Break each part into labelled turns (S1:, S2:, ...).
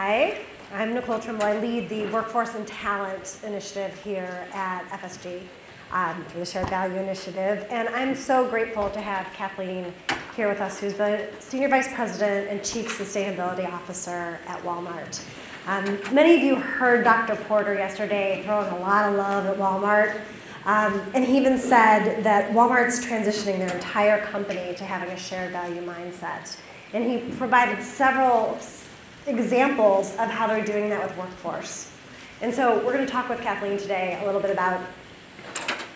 S1: Hi, I'm Nicole Trimble. I lead the Workforce and Talent Initiative here at FSG for the Shared Value Initiative. And I'm so grateful to have Kathleen here with us, who's the Senior Vice President and Chief Sustainability Officer at Walmart. Many of you heard Dr. Porter yesterday throwing a lot of love at Walmart. And he even said that Walmart's transitioning their entire company to having a shared value mindset. And he provided several examples of how they're doing that with workforce. And so we're going to talk with Kathleen today a little bit about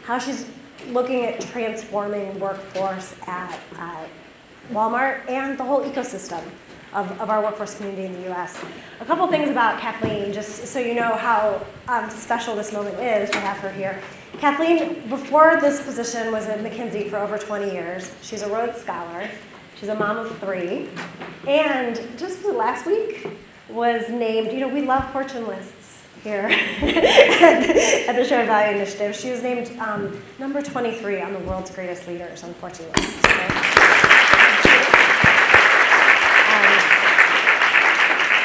S1: how she's looking at transforming workforce at Walmart and the whole ecosystem of our workforce community in the US. A couple things about Kathleen, just so you know how special this moment is to have her here. Kathleen, before this position, was at McKinsey for over 20 years. She's a Rhodes Scholar. She's a mom of 3. And just last week was named, we love fortune lists here at the Shared Value Initiative. She was named number 23 on the world's greatest leaders on fortune lists. So,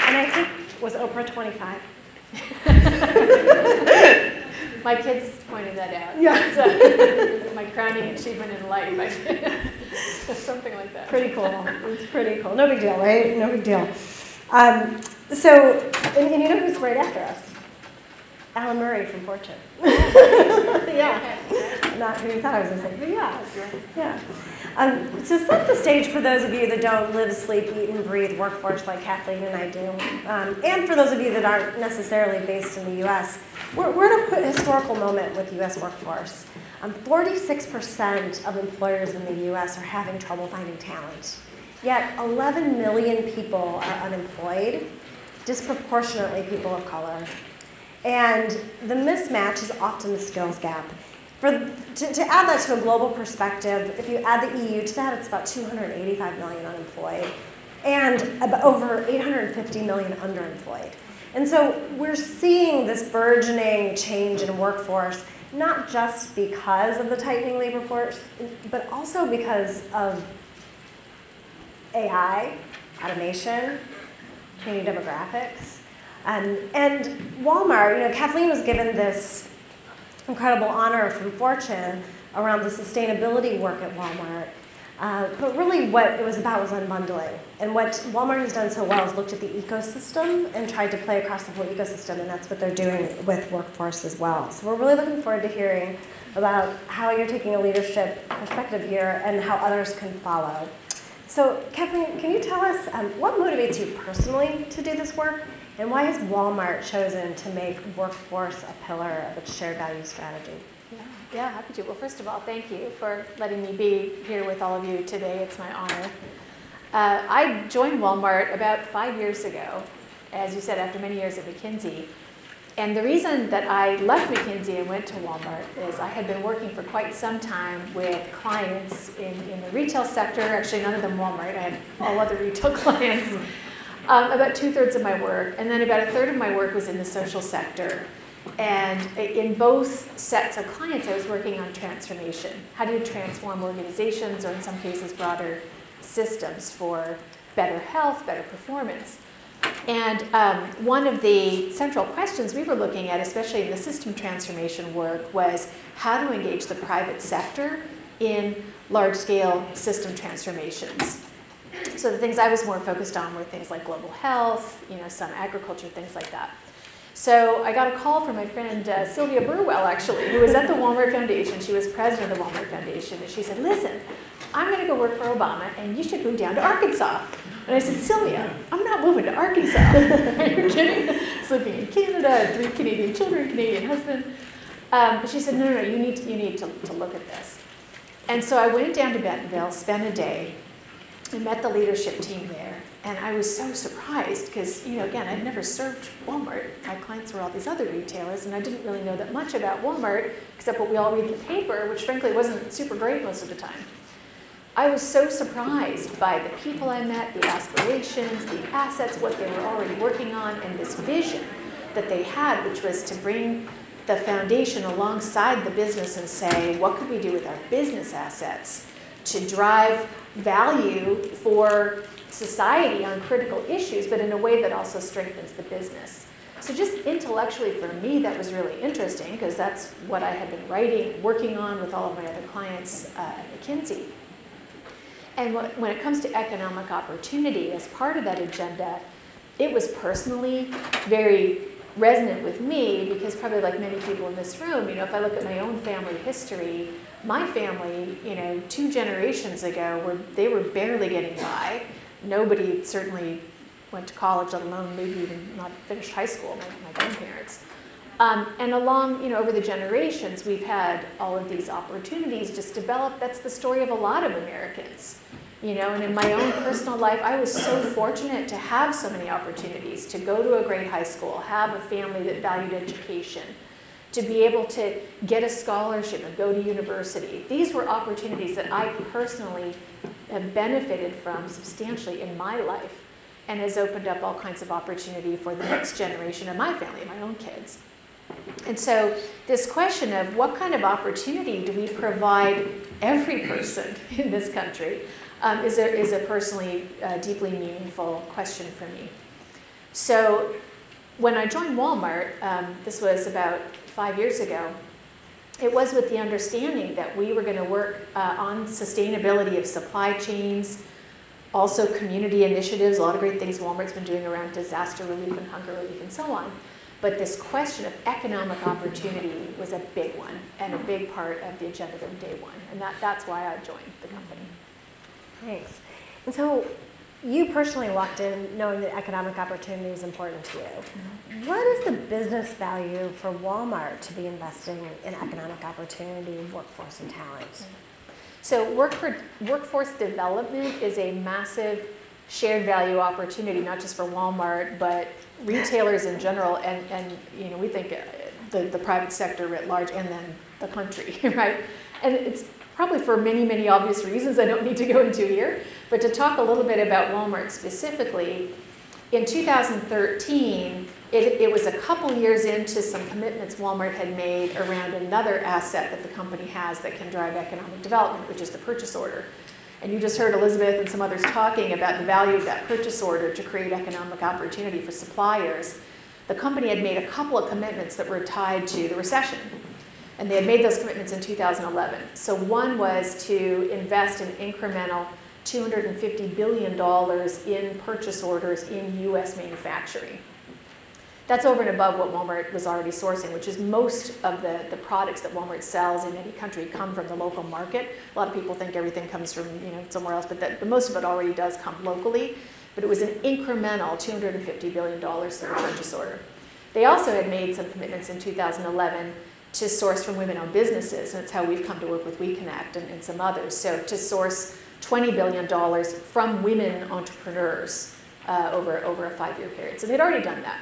S1: and I think, was Oprah 25?
S2: My kids pointed that out.
S1: Yeah.
S2: So, my crowning achievement in life. Something like that.
S1: Pretty cool. It's pretty cool. No big deal, right? No big deal. So, and you know who's right after us? Alan Murray from Fortune. Yeah. Not who you thought I was going to say, but yeah. Yeah. To set the stage for those of you that don't live, sleep, eat, and breathe workforce like Kathleen and I do, and for those of you that aren't necessarily based in the U.S., we're at a historical moment with U.S. workforce. 46% of employers in the U.S. are having trouble finding talent. Yet 11 million people are unemployed, disproportionately people of color. And the mismatch is often the skills gap. To add that to a global perspective, if you add the EU to that, it's about 285 million unemployed and about over 850 million underemployed. And so we're seeing this burgeoning change in workforce, not just because of the tightening labor force, but also because of AI, automation, changing demographics. And Walmart, Kathleen was given this incredible honor from Fortune around the sustainability work at Walmart. But really what it was about was unbundling. And what Walmart has done so well is looked at the ecosystem and tried to play across the whole ecosystem, and that's what they're doing with workforce as well. So we're really looking forward to hearing about how you're taking a leadership perspective here and how others can follow. So Kathleen, can you tell us what motivates you personally to do this work, and why has Walmart chosen to make workforce a pillar of its shared value strategy?
S2: Yeah, happy to. Well, first of all, thank you for letting me be here with all of you today. It's my honor. I joined Walmart about 5 years ago, as you said, after many years at McKinsey. And the reason that I left McKinsey and went to Walmart is I had been working for quite some time with clients in the retail sector. Actually, none of them Walmart. I had all other retail clients. About 2/3 of my work, and then about 1/3 of my work was in the social sector. And in both sets of clients, I was working on transformation. How do you transform organizations, or in some cases, broader systems for better health, better performance? And one of the central questions we were looking at, especially in the system transformation work, was how to engage the private sector in large-scale system transformations. So the things I was more focused on were things like global health, some agriculture, things like that. So I got a call from my friend Sylvia Burwell, actually, who was at the Walmart Foundation. She was president of the Walmart Foundation, and she said, listen, I'm going to go work for Obama, and you should move down to Arkansas. And I said, Sylvia, I'm not moving to Arkansas. Are you kidding? Living in Canada, 3 Canadian children, Canadian husband. But she said, no, you need to look at this. And so I went down to Bentonville, spent a day, and met the leadership team there. And I was so surprised because, again, I'd never served Walmart. My clients were all these other retailers, and I didn't really know that much about Walmart, except what we all read in the paper, which frankly wasn't super great most of the time. I was so surprised by the people I met, the aspirations, the assets, what they were already working on, and this vision that they had, which was to bring the foundation alongside the business and say, what could we do with our business assets to drive value for society on critical issues, but in a way that also strengthens the business. So just intellectually for me, that was really interesting because that's what I had been writing, working on with all of my other clients at McKinsey. And when it comes to economic opportunity as part of that agenda, it was personally very resonant with me because probably like many people in this room, if I look at my own family history, my family, 2 generations ago, they were barely getting by. Nobody certainly went to college, let alone maybe even not finished high school, my grandparents. And along, over the generations, we've had all of these opportunities just develop. That's the story of a lot of Americans. And in my own personal life, I was so fortunate to have so many opportunities, to go to a great high school, have a family that valued education, to be able to get a scholarship and go to university. These were opportunities that I personally have benefited from substantially in my life and has opened up all kinds of opportunity for the next generation of my family, my own kids. And so this question of what kind of opportunity do we provide every person in this country is a personally deeply meaningful question for me. So when I joined Walmart, this was about 5 years ago, it was with the understanding that we were going to work on sustainability of supply chains, also community initiatives, a lot of great things Walmart's been doing around disaster relief and hunger relief and so on. But this question of economic opportunity was a big one and a big part of the agenda from day one. And that's why I joined the company.
S1: Thanks. And so you personally walked in knowing that economic opportunity is important to you. Mm-hmm. What is the business value for Walmart to be investing in economic opportunity, workforce, and talent?
S2: Mm-hmm. So workforce development is a massive shared value opportunity, not just for Walmart, but retailers in general, and we think the private sector writ large, and then the country, right? And it's probably for many, many obvious reasons I don't need to go into here, but to talk a little bit about Walmart specifically, in 2013, it was a couple years into some commitments Walmart had made around another asset that the company has that can drive economic development, which is the purchase order. And you just heard Elizabeth and some others talking about the value of that purchase order to create economic opportunity for suppliers. The company had made a couple of commitments that were tied to the recession. And they had made those commitments in 2011. So one was to invest an incremental $250 billion in purchase orders in US manufacturing. That's over and above what Walmart was already sourcing, which is most of the products that Walmart sells in any country come from the local market. A lot of people think everything comes from somewhere else, but most of it already does come locally. But it was an incremental $250 billion through a purchase order. They also had made some commitments in 2011 to source from women-owned businesses, and it's how we've come to work with WeConnect and some others. So to source $20 billion from women entrepreneurs over a 5-year period. So they'd already done that.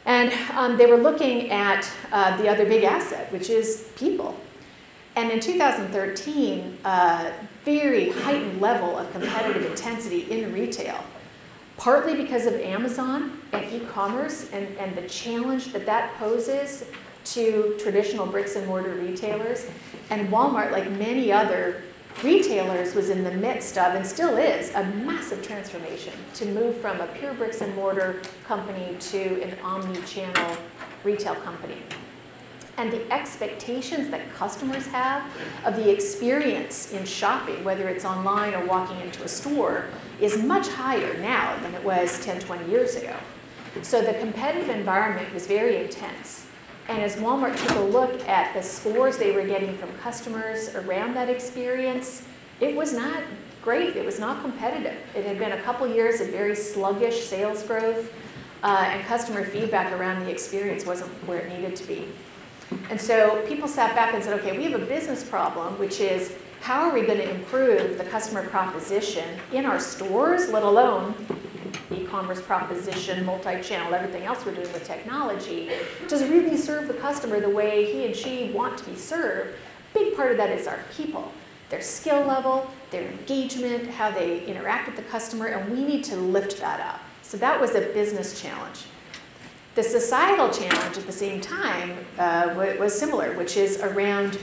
S2: And they were looking at the other big asset, which is people. And in 2013, very heightened level of competitive intensity in retail, partly because of Amazon and e-commerce and the challenge that poses to traditional bricks and mortar retailers. And Walmart, like many other retailers, was in the midst of, and still is, a massive transformation to move from a pure bricks and mortar company to an omni-channel retail company. And the expectations that customers have of the experience in shopping, whether it's online or walking into a store, is much higher now than it was 10, 20 years ago. So the competitive environment was very intense. And as Walmart took a look at the scores they were getting from customers around that experience, it was not great. It was not competitive. It had been a couple years of very sluggish sales growth, and customer feedback around the experience wasn't where it needed to be. And so people sat back and said, okay, we have a business problem, which is how are we going to improve the customer proposition in our stores, let alone e-commerce proposition, multi-channel, everything else we're doing with technology, to really serve the customer the way he and she want to be served. A big part of that is our people, their skill level, their engagement, how they interact with the customer, and we need to lift that up. So that was a business challenge. The societal challenge at the same time was similar, which is around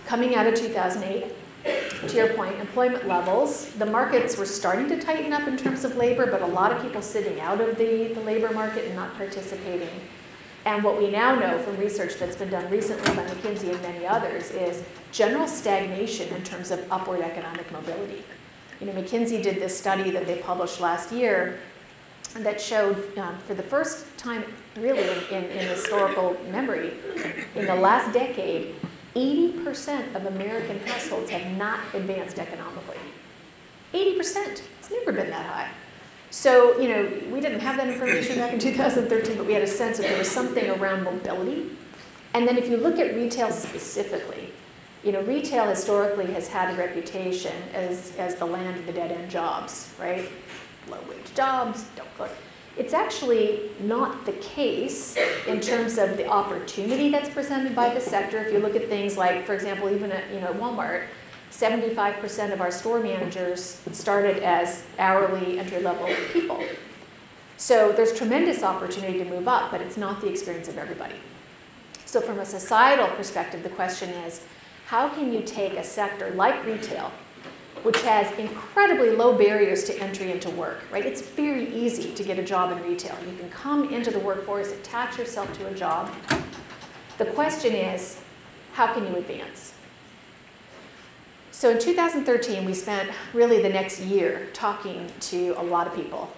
S2: coming out of 2008, to your point, employment levels, the markets were starting to tighten up in terms of labor, but a lot of people sitting out of the labor market and not participating. And what we now know from research that's been done recently by McKinsey and many others is general stagnation in terms of upward economic mobility. You know, McKinsey did this study that they published last year that showed for the first time really in historical memory, in the last decade, 80% of American households have not advanced economically. 80%. It's never been that high. So, you know, we didn't have that information back in 2013, but we had a sense that there was something around mobility. And then if you look at retail specifically, you know, retail historically has had a reputation as the land of the dead-end jobs, right? Low-wage jobs, don't look. It's actually not the case in terms of the opportunity that's presented by the sector. If you look at things like, for example, even at Walmart, 75% of our store managers started as hourly entry-level people. So there's tremendous opportunity to move up, but it's not the experience of everybody. So from a societal perspective, the question is, how can you take a sector like retail, which has incredibly low barriers to entry into work, right? It's very easy to get a job in retail. You can come into the workforce, attach yourself to a job. The question is, how can you advance? So in 2013, we spent really the next year talking to a lot of people.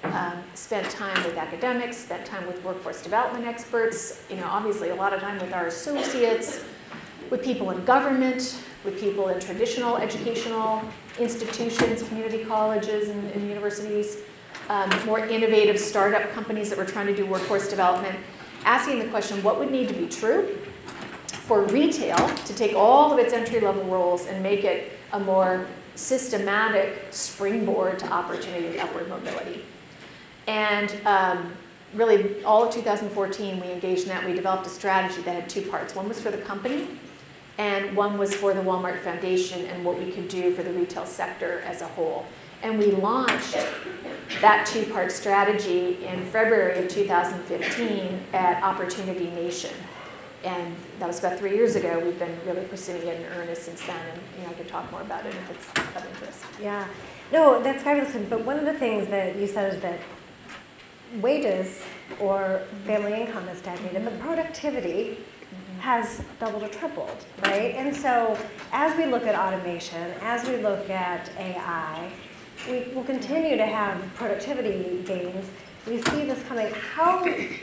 S2: Spent time with academics, spent time with workforce development experts, you know, obviously a lot of time with our associates, with people in government, with people in traditional educational institutions, community colleges and universities, more innovative startup companies that were trying to do workforce development, asking the question, what would need to be true for retail to take all of its entry-level roles and make it a more systematic springboard to opportunity and upward mobility. And really all of 2014 we engaged in that. We developed a strategy that had two parts. One was for the company and one was for the Walmart Foundation and what we could do for the retail sector as a whole. And we launched that two-part strategy in February of 2015 at Opportunity Nation. And that was about 3 years ago. We've been really pursuing it in earnest since then, and you know, I could talk more about it if it's of interest.
S1: Yeah, no, that's fabulous. But one of the things that you said is that wages or family income has stagnated, but productivity has doubled or tripled, right? And so as we look at automation, as we look at AI, we will continue to have productivity gains. We see this coming.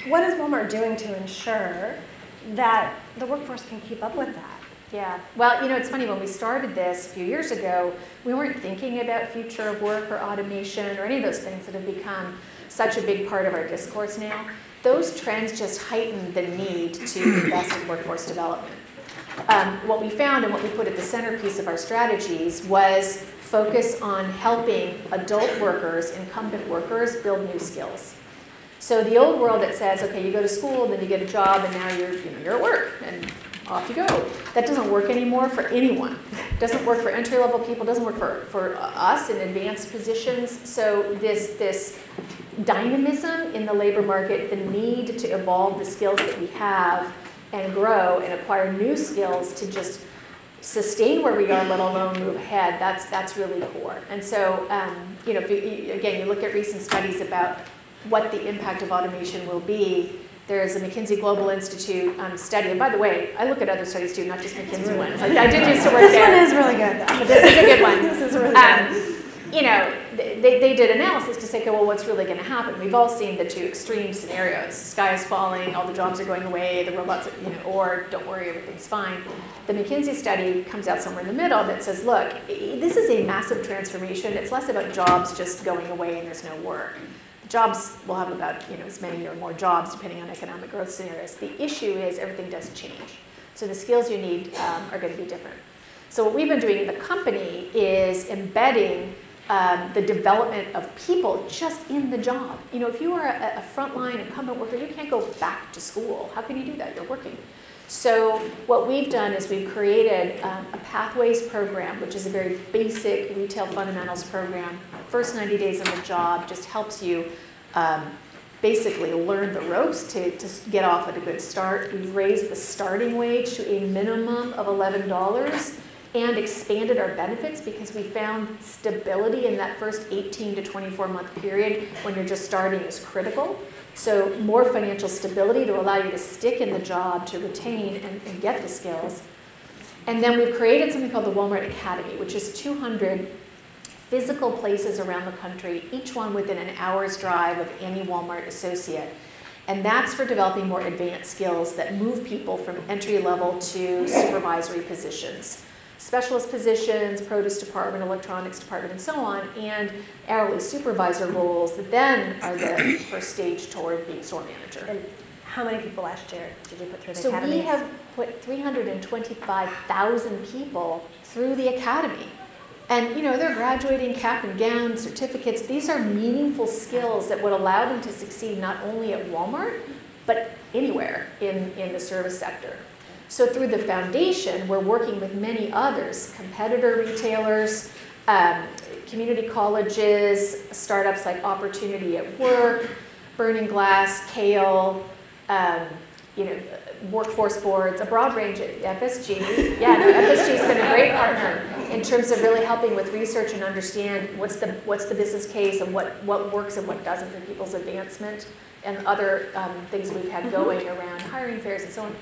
S1: What is Walmart doing to ensure that the workforce can keep up with that?
S2: Yeah, well, you know, it's funny, when we started this a few years ago, we weren't thinking about future of work or automation or any of those things that have become such a big part of our discourse now. Those trends just heightened the need to invest in workforce development. What we found and what we put at the centerpiece of our strategies was focus on helping adult workers, incumbent workers, build new skills. So the old world that says, okay, you go to school, and then you get a job, and now you're at work, and off you go. That doesn't work anymore for anyone. It doesn't work for entry-level people, doesn't work for us in advanced positions. So this dynamism in the labor market, the need to evolve the skills that we have and grow and acquire new skills to just sustain where we are, let alone move ahead, that's really core. And so, you know, again, you look at recent studies about what the impact of automation will be. There's a McKinsey Global Institute study, and by the way, I look at other studies too, not just McKinsey ones. I did used to work there.
S1: This one is really good, though.
S2: This is a good one.
S1: This is really good.
S2: You know, they did analysis to say, okay, well, what's really going to happen? We've all seen the two extreme scenarios. Sky is falling, all the jobs are going away, the robots, you know, or don't worry, everything's fine. The McKinsey study comes out somewhere in the middle that says, look, this is a massive transformation. It's less about jobs just going away and there's no work. Jobs will have about, you know, as many or more jobs depending on economic growth scenarios. The issue is everything does change. So the skills you need are going to be different. So what we've been doing in the company is embedding the development of people just in the job. You know, if you are a frontline incumbent worker, you can't go back to school. How can you do that? You're working. So what we've done is we've created a Pathways program, which is a very basic retail fundamentals program. First 90 days on the job just helps you basically learn the ropes to get off at a good start. We've raised the starting wage to a minimum of $11. and expanded our benefits because we found stability in that first 18 to 24-month period when you're just starting is critical. So more financial stability to allow you to stick in the job, to retain and get the skills. And then we've created something called the Walmart Academy, which is 200 physical places around the country, each one within an hour's drive of any Walmart associate. And that's for developing more advanced skills that move people from entry level to supervisory positions, specialist positions, produce department, electronics department, and so on, and hourly supervisor roles that then are the first stage toward being store manager.
S1: And how many people last year did you put through the
S2: So
S1: academies?
S2: we have put 325,000 people through the academy. And you know, they're graduating cap and gown, certificates. These are meaningful skills that would allow them to succeed not only at Walmart, but anywhere in the service sector. So through the foundation, we're working with many others, competitor retailers, community colleges, startups like Opportunity at Work, Burning Glass, Kale, you know, workforce boards, a broad range of FSG. Yeah, no, FSG has been a great partner in terms of really helping with research and understand what's the business case and what works and what doesn't for people's advancement and other things we've had going around hiring fairs and so on.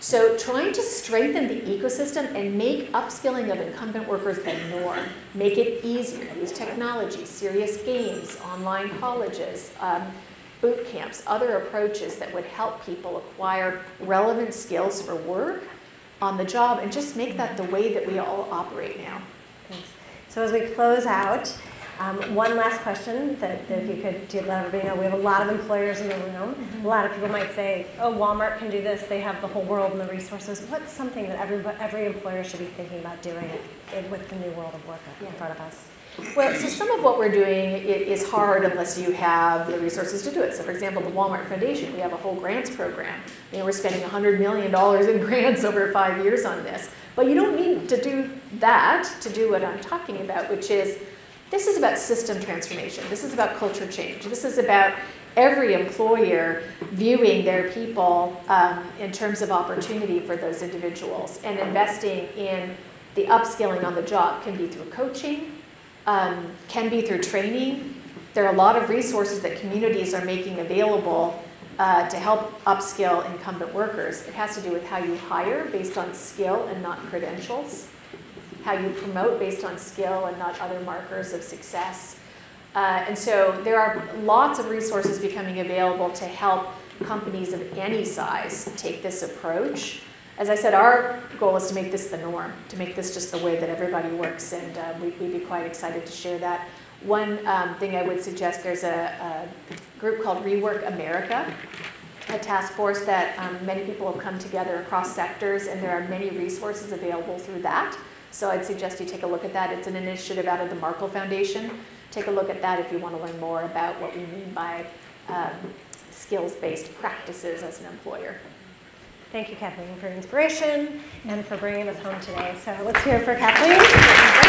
S2: So trying to strengthen the ecosystem and make upskilling of incumbent workers the norm, make it easier, use technology, serious games, online colleges, boot camps, other approaches that would help people acquire relevant skills for work on the job and just make that the way that we all operate now.
S1: Thanks. So as we close out, one last question that if you could let everybody know, we have a lot of employers in the room. A lot of people might say, oh, Walmart can do this, they have the whole world and the resources. What's something that every employer should be thinking about doing with the new world of work in front of us?
S2: Well, so some of what we're doing is hard unless you have the resources to do it. So for example, the Walmart Foundation, we have a whole grants program. You know, we're spending $100 million in grants over 5 years on this. But you don't need to do that to do what I'm talking about, which is, this is about system transformation. This is about culture change. This is about every employer viewing their people in terms of opportunity for those individuals and investing in the upskilling on the job. Can be through coaching, can be through training. There are a lot of resources that communities are making available to help upskill incumbent workers. It has to do with how you hire based on skill and not credentials, how you promote based on skill and not other markers of success. And so there are lots of resources becoming available to help companies of any size take this approach. As I said, our goal is to make this the norm, to make this just the way that everybody works, and we'd be quite excited to share that. One thing I would suggest, there's a group called Rework America, a task force that many people have come together across sectors, and there are many resources available through that. So I'd suggest you take a look at that. It's an initiative out of the Markle Foundation. Take a look at that if you want to learn more about what we mean by skills-based practices as an employer.
S1: Thank you, Kathleen, for your inspiration and for bringing us home today. So let's hear it for Kathleen.